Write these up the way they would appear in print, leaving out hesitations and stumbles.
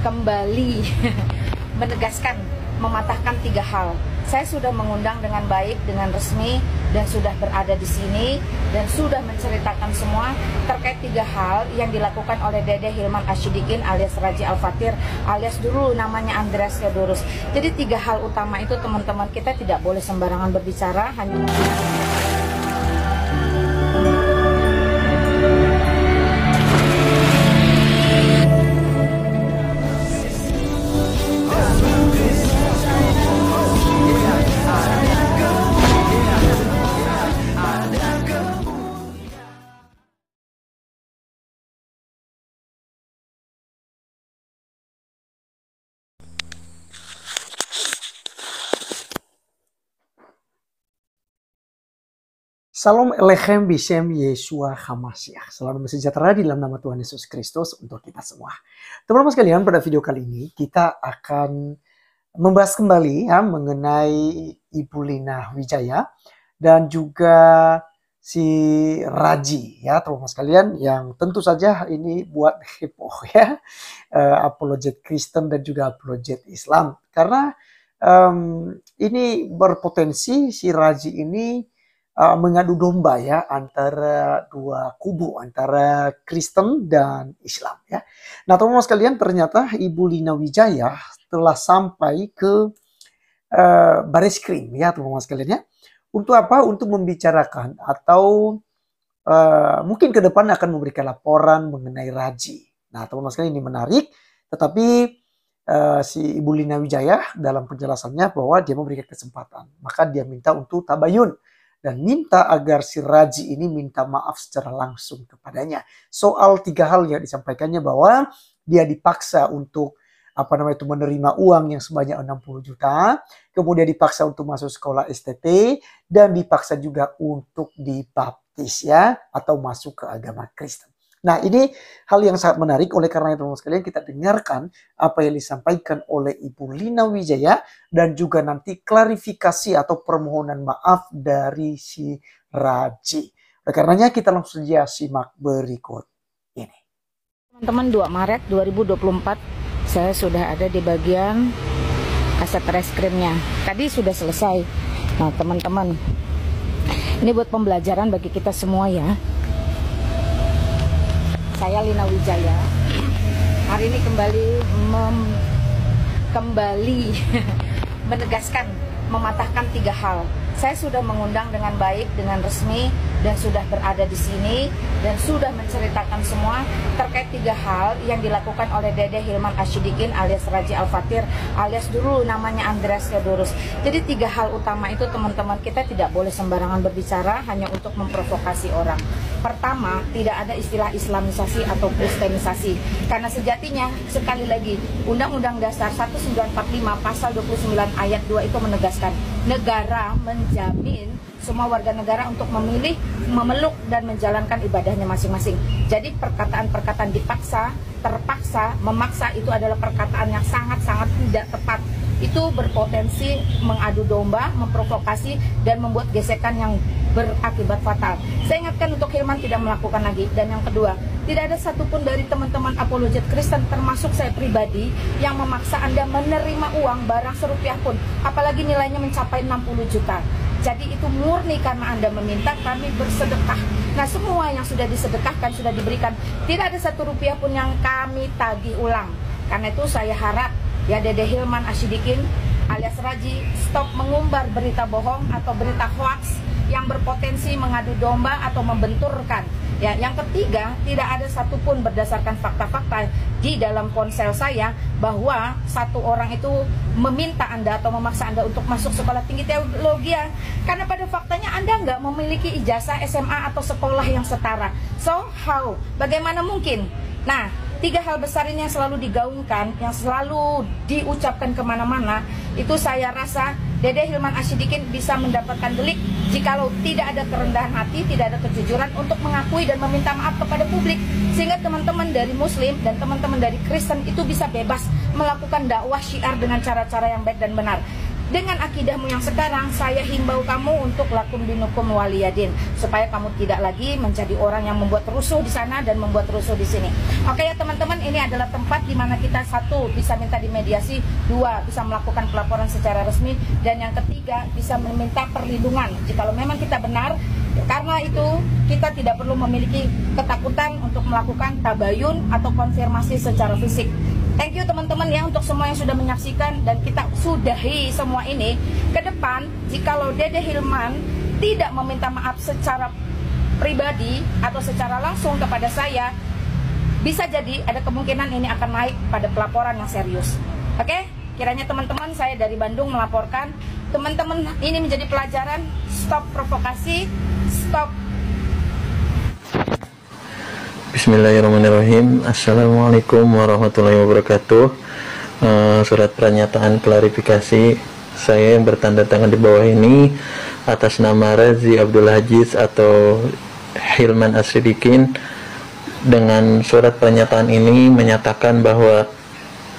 kembali menegaskan, mematahkan 3 hal. Saya sudah mengundang dengan baik, dengan resmi, dan sudah berada di sini dan sudah menceritakan semua terkait 3 hal yang dilakukan oleh Dede Hilman Asyidikin alias Raji Al-Fatir alias dulu namanya Andreas Theodorus. Jadi 3 hal utama itu teman-teman, kita tidak boleh sembarangan berbicara hanya Salam Elechem Bishem Yeshua HaMashiach. Selalu sejahtera di dalam nama Tuhan Yesus Kristus untuk kita semua. Teman-teman sekalian, pada video kali ini kita akan membahas kembali ya mengenai Ibu Lina Wijaya dan juga si Raji ya teman-teman sekalian, yang tentu saja ini buat heboh ya, apologet Kristen dan juga apologet Islam, karena ini berpotensi si Raji ini mengadu domba ya antara dua kubu, antara Kristen dan Islam ya. Nah teman-teman sekalian, ternyata Ibu Lina Wijaya telah sampai ke Bareskrim ya teman-teman sekalian ya. Untuk apa? Untuk membicarakan atau mungkin ke depan akan memberikan laporan mengenai Raji. Nah teman-teman sekalian, ini menarik, tetapi si Ibu Lina Wijaya dalam penjelasannya bahwa dia memberikan kesempatan, maka dia minta untuk tabayun dan minta agar si Raji ini minta maaf secara langsung kepadanya. Soal 3 hal yang disampaikannya, bahwa dia dipaksa untuk menerima uang yang sebanyak 60 juta, kemudian dipaksa untuk masuk sekolah STT, dan dipaksa juga untuk dibaptis ya, atau masuk ke agama Kristen. Nah ini hal yang sangat menarik, oleh karena itu teman-teman sekalian kita dengarkan apa yang disampaikan oleh Ibu Lina Wijaya dan juga nanti klarifikasi atau permohonan maaf dari si Raji. Oleh karenanya kita langsung saja simak berikut ini. Teman-teman, 2 Maret 2024 saya sudah ada di bagian kaset reskrimnya. Tadi sudah selesai. Nah teman-teman, ini buat pembelajaran bagi kita semua ya. Saya Lina Wijaya hari ini kembali menegaskan, mematahkan 3 hal. Saya sudah mengundang dengan baik, dengan resmi, dan sudah berada di sini dan sudah menceritakan semua terkait 3 hal yang dilakukan oleh Dede Hilman Asyidikin alias Raji Al-Fatir alias dulu namanya Andreas Theodorus. Jadi 3 hal utama itu teman-teman, kita tidak boleh sembarangan berbicara hanya untuk memprovokasi orang. Pertama, tidak ada istilah Islamisasi atau Kristenisasi, karena sejatinya sekali lagi Undang-Undang Dasar 1945 pasal 29 ayat 2 itu menegaskan negara menjamin semua warga negara untuk memilih, memeluk, dan menjalankan ibadahnya masing-masing. Jadi perkataan-perkataan dipaksa, terpaksa, memaksa itu adalah perkataan yang sangat-sangat tidak tepat. Itu berpotensi mengadu domba, memprovokasi, dan membuat gesekan yang berakibat fatal. Saya ingatkan untuk Hilman tidak melakukan lagi. Dan yang kedua, tidak ada satupun dari teman-teman apologet Kristen, termasuk saya pribadi, yang memaksa Anda menerima uang barang serupiah pun, apalagi nilainya mencapai 60 juta. Jadi itu murni karena Anda meminta kami bersedekah. Nah semua yang sudah disedekahkan, sudah diberikan, tidak ada 1 rupiah pun yang kami tagih ulang. Karena itu saya harap ya Dede Hilman Asyidikin alias Raji stop mengumbar berita bohong atau berita hoax yang berpotensi mengadu domba atau membenturkan. Ya, yang ketiga, tidak ada satupun berdasarkan fakta-fakta di dalam ponsel saya bahwa 1 orang itu meminta Anda atau memaksa Anda untuk masuk sekolah tinggi teologi, karena pada faktanya Anda nggak memiliki ijazah SMA atau sekolah yang setara. So how? Bagaimana mungkin? Nah, 3 hal besar ini yang selalu digaungkan, yang selalu diucapkan kemana-mana, itu saya rasa Dede Hilman Asyidikin bisa mendapatkan delik jikalau tidak ada kerendahan hati, tidak ada kejujuran untuk mengakui dan meminta maaf kepada publik, sehingga teman-teman dari Muslim dan teman-teman dari Kristen itu bisa bebas melakukan dakwah syiar dengan cara-cara yang baik dan benar. dengan akidahmu yang sekarang, saya himbau kamu untuk lakum dinukum waliyadin, supaya kamu tidak lagi menjadi orang yang membuat rusuh di sana dan membuat rusuh di sini. Oke ya teman-teman, ini adalah tempat di mana kita satu bisa minta dimediasi, dua bisa melakukan pelaporan secara resmi, dan yang ketiga bisa meminta perlindungan jikalau memang kita benar. Karena itu kita tidak perlu memiliki ketakutan untuk melakukan tabayun atau konfirmasi secara fisik. Thank you teman-teman ya untuk semua yang sudah menyaksikan, dan kita sudahi semua ini. Ke depan jikalau Dede Hilman tidak meminta maaf secara pribadi atau secara langsung kepada saya, bisa jadi ada kemungkinan ini akan naik pada pelaporan yang serius. Oke? Kiranya teman-teman, saya dari Bandung melaporkan. Teman-teman, ini menjadi pelajaran. Stop provokasi, stop. Bismillahirrahmanirrahim. Assalamualaikum warahmatullahi wabarakatuh. Surat pernyataan klarifikasi saya yang bertanda tangan di bawah ini atas nama Razi Abdul Hajiz atau Hilman As-Sidikin. Dengan surat pernyataan ini menyatakan bahwa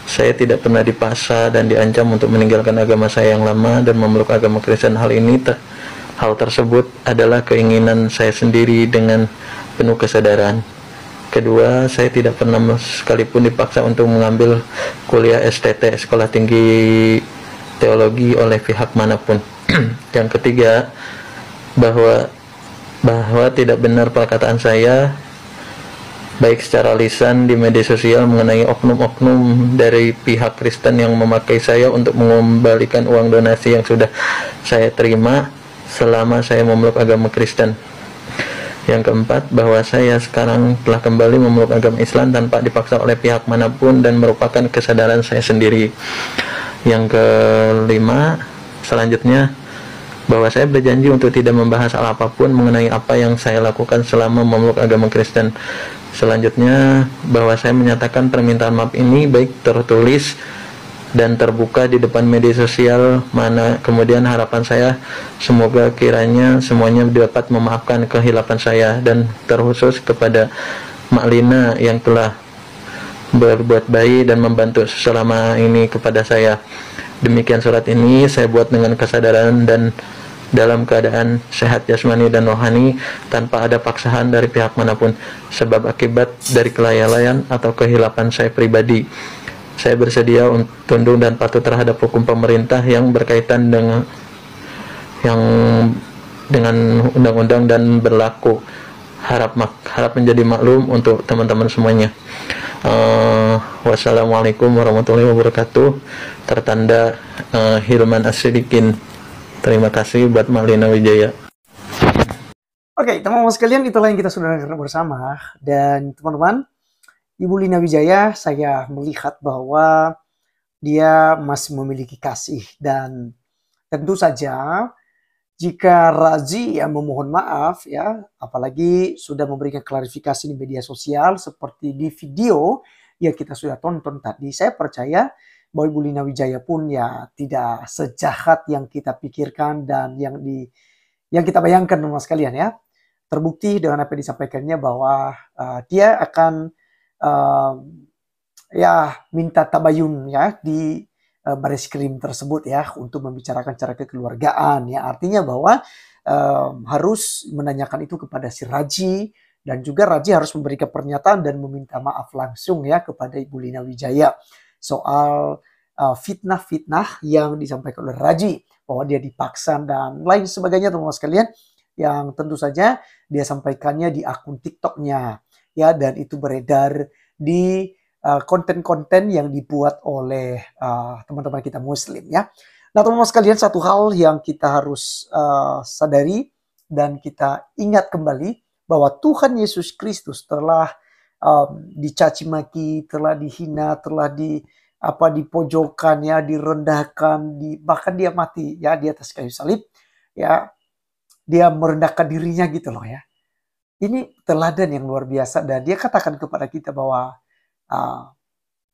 saya tidak pernah dipaksa dan diancam untuk meninggalkan agama saya yang lama dan memeluk agama Kristen. Hal tersebut adalah keinginan saya sendiri dengan penuh kesadaran. Kedua, saya tidak pernah sekalipun dipaksa untuk mengambil kuliah STT, Sekolah Tinggi Teologi, oleh pihak manapun. Yang ketiga, bahwa tidak benar perkataan saya baik secara lisan di media sosial mengenai oknum-oknum dari pihak Kristen yang memakai saya untuk mengembalikan uang donasi yang sudah saya terima selama saya memeluk agama Kristen. Yang keempat, bahwa saya sekarang telah kembali memeluk agama Islam tanpa dipaksa oleh pihak manapun dan merupakan kesadaran saya sendiri. Yang kelima, selanjutnya, bahwa saya berjanji untuk tidak membahas hal apapun mengenai apa yang saya lakukan selama memeluk agama Kristen. Selanjutnya, bahwa saya menyatakan permintaan maaf ini baik tertulis dan terbuka di depan media sosial, mana kemudian harapan saya semoga kiranya semuanya dapat memaafkan kehilapan saya, dan terkhusus kepada Mak Lina yang telah berbuat baik dan membantu selama ini kepada saya. Demikian surat ini saya buat dengan kesadaran dan dalam keadaan sehat jasmani dan rohani tanpa ada paksaan dari pihak manapun, sebab akibat dari kelalaian atau kehilapan saya pribadi. Saya bersedia untuk tunduk dan patuh terhadap hukum pemerintah yang berkaitan dengan undang-undang dan berlaku. Harap menjadi maklum untuk teman-teman semuanya. Wassalamualaikum warahmatullahi wabarakatuh. Tertanda Hilman As-Sidikin. Terima kasih buat Malina Wijaya. Oke, teman-teman sekalian, itulah yang kita sudah dengar bersama. Dan teman-teman, Ibu Lina Wijaya, saya melihat bahwa dia masih memiliki kasih, dan tentu saja jika Razi yang memohon maaf ya, apalagi sudah memberikan klarifikasi di media sosial seperti di video yang kita sudah tonton tadi, saya percaya bahwa Ibu Lina Wijaya pun ya tidak sejahat yang kita pikirkan dan yang kita bayangkan teman-teman sekalian ya. Terbukti dengan apa yang disampaikannya bahwa dia akan minta tabayun ya di Bareskrim tersebut ya untuk membicarakan cara kekeluargaan ya, artinya bahwa harus menanyakan itu kepada si Raji, dan juga Raji harus memberikan pernyataan dan meminta maaf langsung ya kepada Ibu Lina Wijaya soal fitnah-fitnah yang disampaikan oleh Raji, bahwa dia dipaksa dan lain sebagainya teman-teman sekalian, yang tentu saja dia sampaikannya di akun TikToknya ya, dan itu beredar di konten-konten yang dibuat oleh teman-teman kita Muslim ya. Nah teman-teman sekalian, satu hal yang kita harus sadari dan kita ingat kembali bahwa Tuhan Yesus Kristus telah dicaci maki, telah dihina, telah dipojokkan ya, direndahkan, bahkan dia mati ya di atas kayu salib ya. Dia merendahkan dirinya gitu loh ya. Ini teladan yang luar biasa, dan dia katakan kepada kita bahwa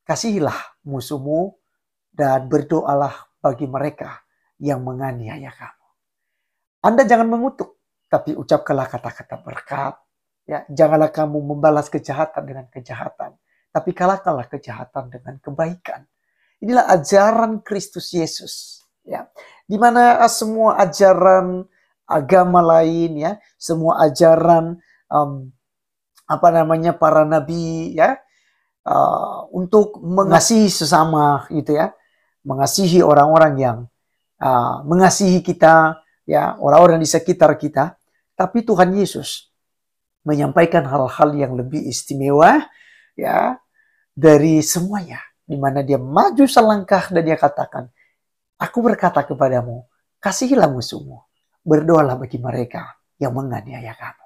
kasihilah musuhmu dan berdoalah bagi mereka yang menganiaya kamu. Anda jangan mengutuk, tapi ucapkanlah kata-kata berkat. Ya, janganlah kamu membalas kejahatan dengan kejahatan, tapi kalahkanlah kejahatan dengan kebaikan. Inilah ajaran Kristus Yesus. Ya, di mana semua ajaran agama lain, ya, semua ajaran para nabi, ya, untuk mengasihi sesama, gitu ya, mengasihi orang-orang yang mengasihi kita, ya, orang-orang di sekitar kita. Tapi Tuhan Yesus menyampaikan hal-hal yang lebih istimewa, ya, dari semuanya, di mana dia maju selangkah dan dia katakan, aku berkata kepadamu, kasihilah musuhmu, berdoalah bagi mereka yang menganiaya kamu.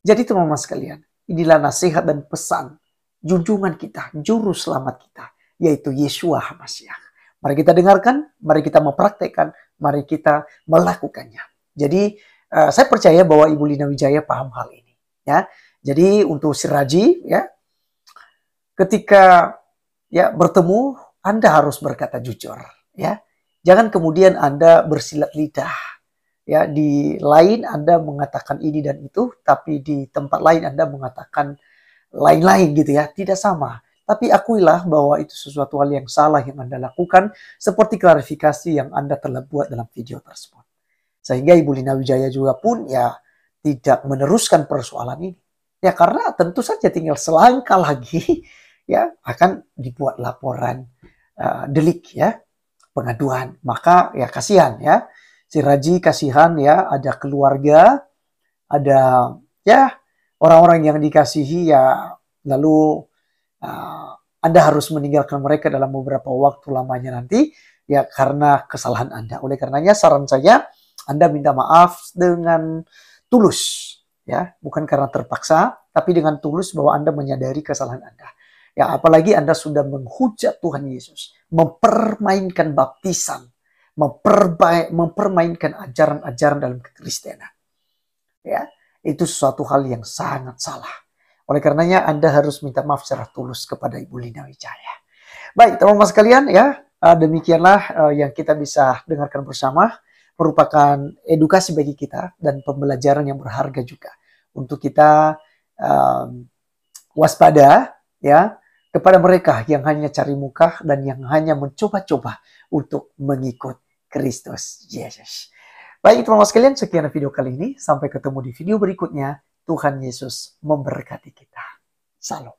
Jadi teman-teman sekalian, inilah nasihat dan pesan junjungan kita, juru selamat kita, yaitu Yeshua HaMashiach. Mari kita dengarkan, mari kita mempraktekkan, mari kita melakukannya. Jadi saya percaya bahwa Ibu Lina Wijaya paham hal ini. Ya, jadi untuk si Raji, ya, ketika ya bertemu, Anda harus berkata jujur. Ya, jangan kemudian Anda bersilat lidah. Ya, di lain Anda mengatakan ini dan itu, tapi di tempat lain Anda mengatakan lain-lain gitu ya, tidak sama. Tapi akuilah bahwa itu sesuatu hal yang salah yang Anda lakukan, seperti klarifikasi yang Anda telah buat dalam video tersebut. Sehingga Ibu Lina Wijaya juga pun ya tidak meneruskan persoalan ini. Ya karena tentu saja tinggal selangkah lagi ya akan dibuat laporan delik ya, pengaduan. Maka ya kasihan ya. Si Raji kasihan ya, ada keluarga, ada ya orang-orang yang dikasihi ya, lalu Anda harus meninggalkan mereka dalam beberapa waktu lamanya nanti ya karena kesalahan Anda. Oleh karenanya saran saya, Anda minta maaf dengan tulus ya, bukan karena terpaksa, tapi dengan tulus bahwa Anda menyadari kesalahan Anda. Ya, apalagi Anda sudah menghujat Tuhan Yesus, mempermainkan baptisan, mempermainkan ajaran-ajaran dalam kekristenan. Ya, itu sesuatu hal yang sangat salah. Oleh karenanya Anda harus minta maaf secara tulus kepada Ibu Lina Wijaya. Baik, teman-teman sekalian ya, demikianlah yang kita bisa dengarkan bersama, merupakan edukasi bagi kita dan pembelajaran yang berharga juga untuk kita waspada ya kepada mereka yang hanya cari muka dan yang hanya mencoba-coba untuk mengikut Kristus Yesus. Baik teman-teman sekalian, sekian video kali ini. Sampai ketemu di video berikutnya. Tuhan Yesus memberkati kita. Salam.